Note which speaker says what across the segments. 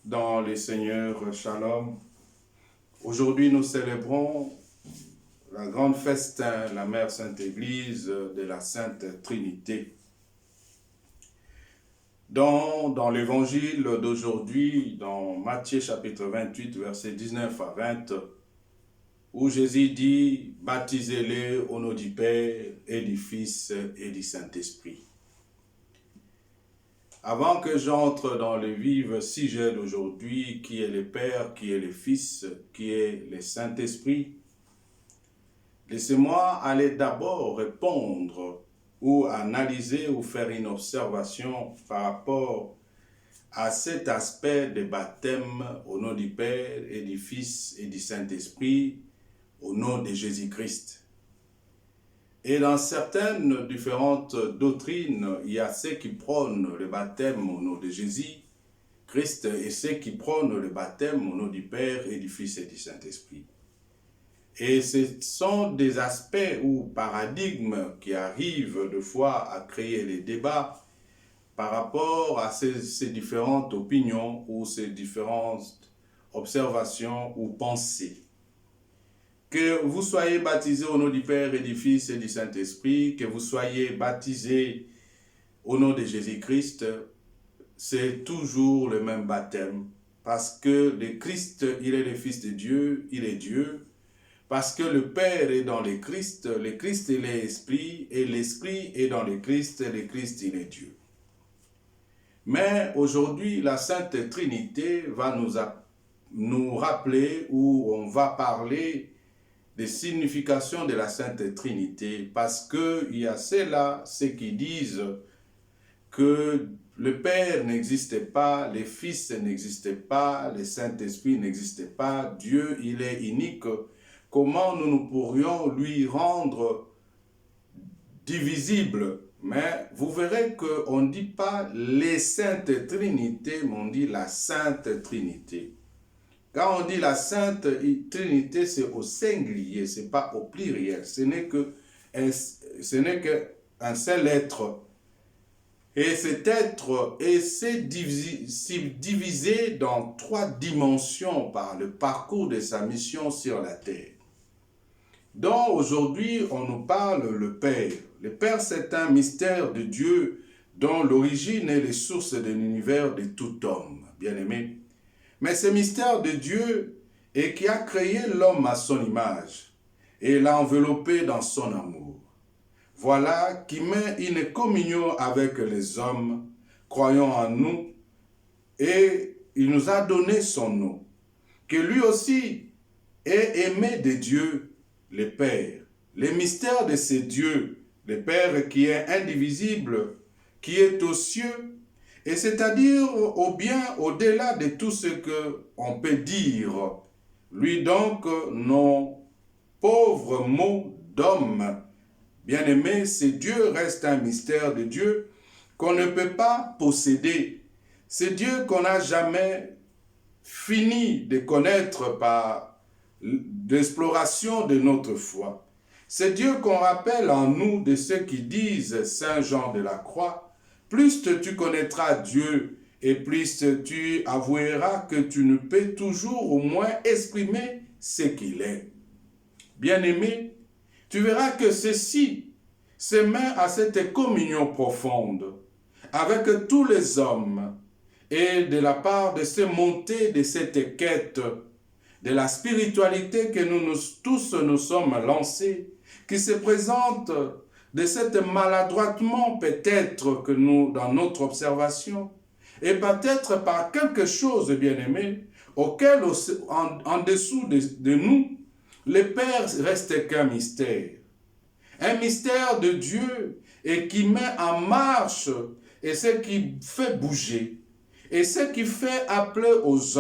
Speaker 1: Dans les Seigneurs, Shalom. Aujourd'hui, nous célébrons la grande festin, la Mère Sainte Église de la Sainte Trinité. Dans l'évangile d'aujourd'hui, dans Matthieu chapitre 28, versets 19 à 20, où Jésus dit « Baptisez-les au nom du Père et du Fils et du Saint-Esprit ». Avant que j'entre dans le vif sujet d'aujourd'hui, qui est le Père, qui est le Fils, qui est le Saint-Esprit, laissez-moi aller d'abord répondre ou analyser ou faire une observation par rapport à cet aspect de baptême au nom du Père et du Fils et du Saint-Esprit, au nom de Jésus-Christ. Et dans certaines différentes doctrines, il y a ceux qui prônent le baptême au nom de Jésus-Christ et ceux qui prônent le baptême au nom du Père et du Fils et du Saint-Esprit. Et ce sont des aspects ou paradigmes qui arrivent de fois à créer les débats par rapport à ces différentes opinions ou ces différentes observations ou pensées. Que vous soyez baptisés au nom du Père et du Fils et du Saint-Esprit, que vous soyez baptisés au nom de Jésus-Christ, c'est toujours le même baptême. Parce que le Christ, il est le Fils de Dieu, il est Dieu. Parce que le Père est dans le Christ il est Esprit, et l'Esprit est dans le Christ il est Dieu. Mais aujourd'hui, la Sainte Trinité va nous rappeler, ou on va parler des significations de la Sainte Trinité, parce qu'il y a ceux qui disent que le Père n'existait pas, le Fils n'existait pas, le Saint-Esprit n'existait pas, Dieu, il est unique. Comment nous pourrions lui rendre divisible? Mais vous verrez qu'on ne dit pas les Saintes Trinités, mais on dit la Sainte Trinité. Quand on dit la Sainte Trinité, c'est au singulier, ce n'est pas au pluriel. Ce n'est qu'un seul être. Et cet être est divisé dans 3 dimensions par le parcours de sa mission sur la terre. Donc aujourd'hui, on nous parle le Père. Le Père, c'est un mystère de Dieu dont l'origine est les sources de l'univers de tout homme, bien-aimé. Mais ce mystère de Dieu et qui a créé l'homme à son image et l'a enveloppé dans son amour. Voilà qui met une communion avec les hommes croyant en nous et il nous a donné son nom. Que lui aussi est aimé de Dieu, le Père. Le mystère de ce Dieu, le Père qui est indivisible, qui est aux cieux, et c'est-à-dire au bien au-delà de tout ce qu'on peut dire. Lui donc, nos pauvres mots d'homme, bien-aimé, ce Dieu reste un mystère de Dieu qu'on ne peut pas posséder. C'est Dieu qu'on n'a jamais fini de connaître par l'exploration de notre foi. C'est Dieu qu'on rappelle en nous de ceux qui disent Saint Jean de la Croix, plus tu connaîtras Dieu et plus tu avoueras que tu ne peux toujours au moins exprimer ce qu'il est. Bien-aimé, tu verras que ceci se met à cette communion profonde avec tous les hommes et de la part de ces montées de cette quête de la spiritualité que nous tous nous sommes lancés, qui se présente de cette maladroitement peut-être que nous, dans notre observation, et peut-être par quelque chose, bien-aimé, auquel en dessous de nous, le Père reste qu'un mystère. Un mystère de Dieu et qui met en marche et ce qui fait bouger et ce qui fait appeler aux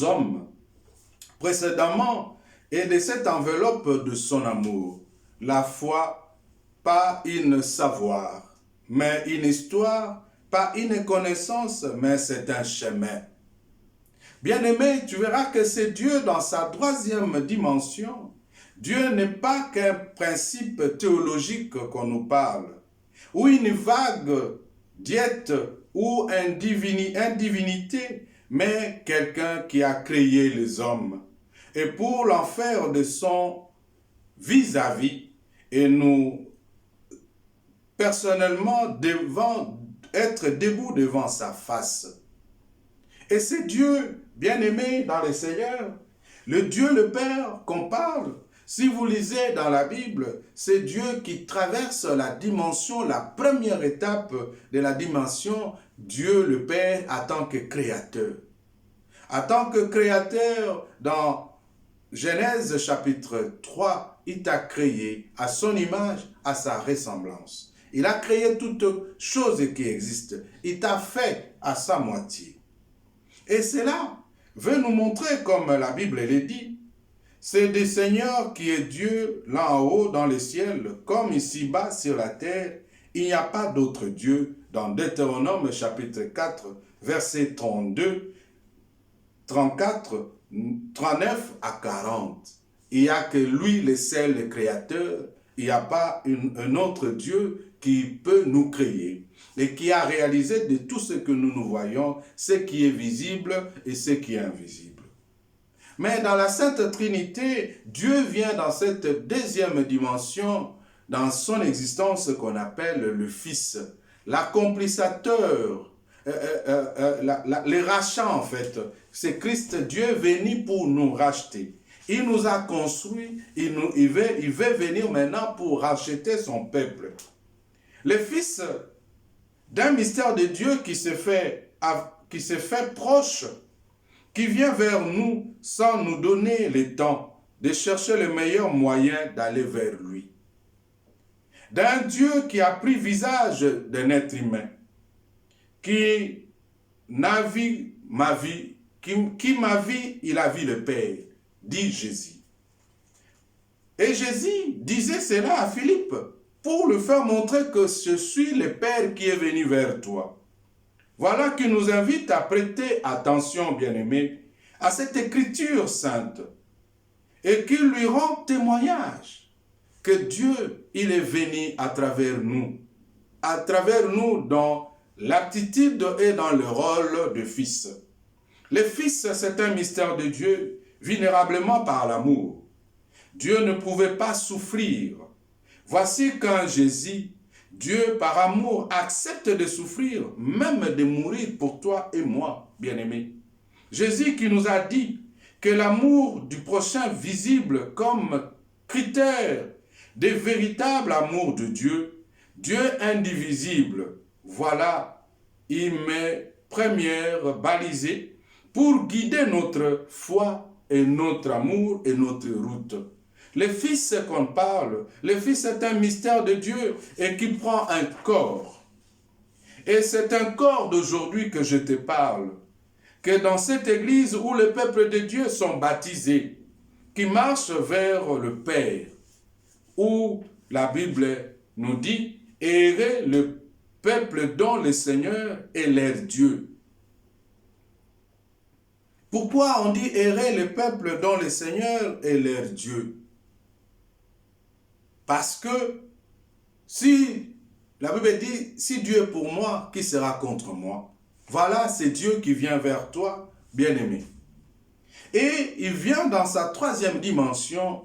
Speaker 1: hommes précédemment et de cette enveloppe de son amour. La foi, pas une savoir, mais une histoire, pas une connaissance, mais c'est un chemin. Bien-aimé, tu verras que c'est Dieu dans sa 3e dimension. Dieu n'est pas qu'un principe théologique qu'on nous parle, ou une vague diète ou une divinité mais quelqu'un qui a créé les hommes. Et pour l'en faire de son vis-à-vis, et nous, personnellement, devant être debout devant sa face. Et c'est Dieu, bien-aimé dans le Seigneur, le Dieu le Père qu'on parle. Si vous lisez dans la Bible, c'est Dieu qui traverse la dimension, la première étape de la dimension, Dieu le Père en tant que créateur. En tant que créateur, dans Genèse chapitre 3, il t'a créé à son image, à sa ressemblance. Il a créé toutes choses qui existent. Il t'a fait à sa moitié. Et cela veut nous montrer, comme la Bible le dit, c'est le Seigneur qui est Dieu là en haut dans le ciel, comme ici-bas sur la terre. Il n'y a pas d'autre Dieu. Dans Deutéronome chapitre 4, versets 32, 34, 39 à 40. Il n'y a que lui, le seul créateur. Il n'y a pas un autre Dieu qui peut nous créer et qui a réalisé de tout ce que nous voyons, ce qui est visible et ce qui est invisible. Mais dans la Sainte Trinité, Dieu vient dans cette deuxième dimension, dans son existence qu'on appelle le Fils, l'accomplisseur, le rachat en fait. C'est Christ, Dieu venu pour nous racheter. Il nous a construit, il veut venir maintenant pour racheter son peuple. Le Fils d'un mystère de Dieu qui se fait proche, qui vient vers nous sans nous donner le temps de chercher le meilleur moyen d'aller vers lui. D'un Dieu qui a pris visage d'un être humain, qui m'a vu, il a vu le Père, dit Jésus. Et Jésus disait cela à Philippe pour lui faire montrer que je suis le Père qui est venu vers toi. Voilà qui nous invite à prêter attention, bien-aimés, à cette écriture sainte et qui lui rend témoignage que Dieu, il est venu à travers nous dans l'attitude et dans le rôle de fils. Le Fils, c'est un mystère de Dieu, vulnérablement par l'amour. Dieu ne pouvait pas souffrir. Voici qu'un Jésus, Dieu par amour accepte de souffrir, même de mourir pour toi et moi, bien-aimés. Jésus qui nous a dit que l'amour du prochain visible comme critère des véritables amours de Dieu, Dieu indivisible, voilà, il met première balisée pour guider notre foi et notre amour et notre route. Le Fils qu'on parle, le Fils est un mystère de Dieu et qui prend un corps. Et c'est un corps d'aujourd'hui que je te parle, que dans cette église où le peuple de Dieu sont baptisés, qui marche vers le Père, où la Bible nous dit « Errez le peuple dont le Seigneur est leur Dieu ». Pourquoi on dit « Errez le peuple dont le Seigneur est leur Dieu » ? Parce que si la Bible dit « Si Dieu est pour moi, qui sera contre moi ?» Voilà, c'est Dieu qui vient vers toi, bien-aimé. Et il vient dans sa troisième dimension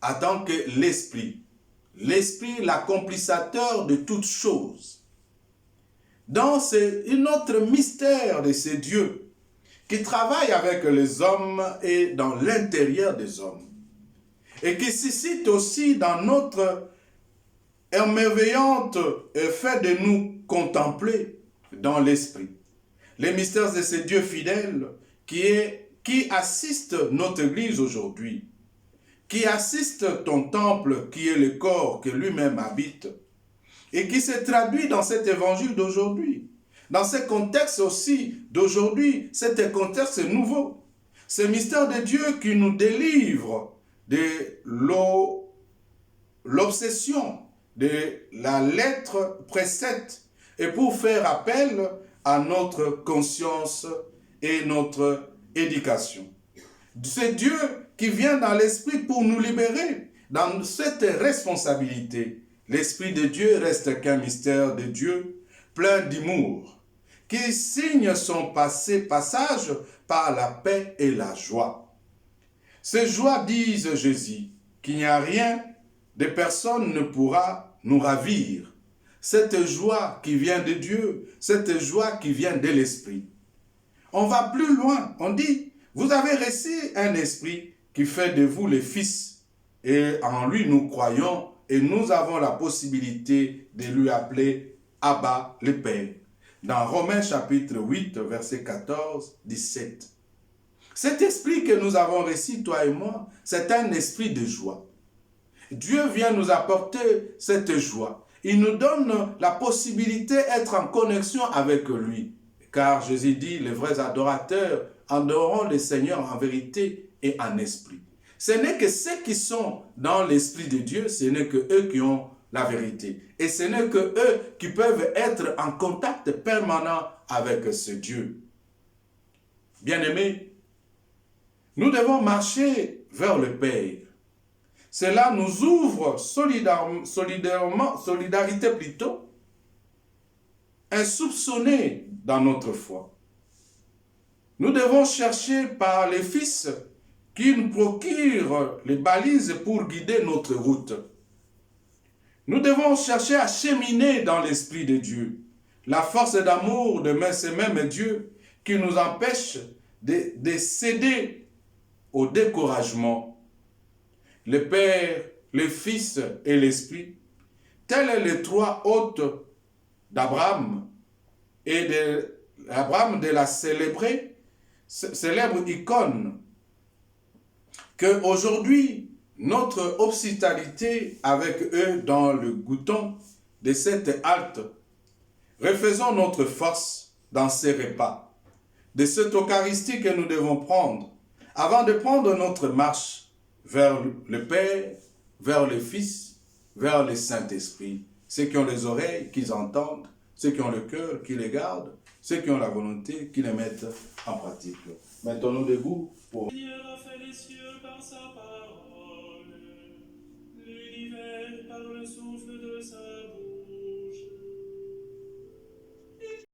Speaker 1: en tant que l'Esprit. L'Esprit, l'accomplissateur de toutes choses. Donc, c'est un autre mystère de ce Dieu qui travaille avec les hommes et dans l'intérieur des hommes. Et qui suscite aussi dans notre émerveillante fait de nous contempler dans l'esprit. Les mystères de ce Dieu fidèle qui assiste notre Église aujourd'hui, qui assiste ton temple qui est le corps que lui-même habite et qui se traduit dans cet évangile d'aujourd'hui. Dans ce contexte aussi d'aujourd'hui, cet contexte nouveau. Ce mystère de Dieu qui nous délivre de l'obsession de la lettre précède et pour faire appel à notre conscience et notre éducation. C'est Dieu qui vient dans l'esprit pour nous libérer dans cette responsabilité. L'esprit de Dieu reste qu'un mystère de Dieu plein d'amour qui signe son passage par la paix et la joie. Ces joies disent Jésus, qu'il n'y a rien de personne ne pourra nous ravir. Cette joie qui vient de Dieu, cette joie qui vient de l'Esprit. On va plus loin, on dit, vous avez reçu un esprit qui fait de vous les fils, et en lui nous croyons, et nous avons la possibilité de lui appeler Abba le Père. Dans Romains chapitre 8, verset 14, 17. Cet esprit que nous avons reçu, toi et moi, c'est un esprit de joie. Dieu vient nous apporter cette joie. Il nous donne la possibilité d'être en connexion avec lui. Car Jésus dit, les vrais adorateurs adoreront le Seigneur en vérité et en esprit. Ce n'est que ceux qui sont dans l'esprit de Dieu, ce n'est que eux qui ont la vérité. Et ce n'est que eux qui peuvent être en contact permanent avec ce Dieu. Bien-aimés, nous devons marcher vers le Père. Cela nous ouvre solidarité plutôt, insoupçonnée dans notre foi. Nous devons chercher par les Fils qui nous procurent les balises pour guider notre route. Nous devons chercher à cheminer dans l'Esprit de Dieu. La force d'amour de ce même Dieu qui nous empêche de céder au découragement. Le Père, le Fils et l'Esprit, tels sont les trois hôtes d'Abraham et d'Abraham de la célèbre icône qu'aujourd'hui, notre hospitalité avec eux dans le goûton de cette halte, refaisons notre force dans ces repas, de cette Eucharistie que nous devons prendre avant de prendre notre marche vers le Père, vers le Fils, vers le Saint-Esprit. Ceux qui ont les oreilles, qu'ils entendent, ceux qui ont le cœur, qui les gardent, ceux qui ont la volonté, qui les mettent en pratique. Mettons-nous debout pour...
Speaker 2: Seigneur a fait les cieux par sa parole, l'univers par le souffle de sa bouche.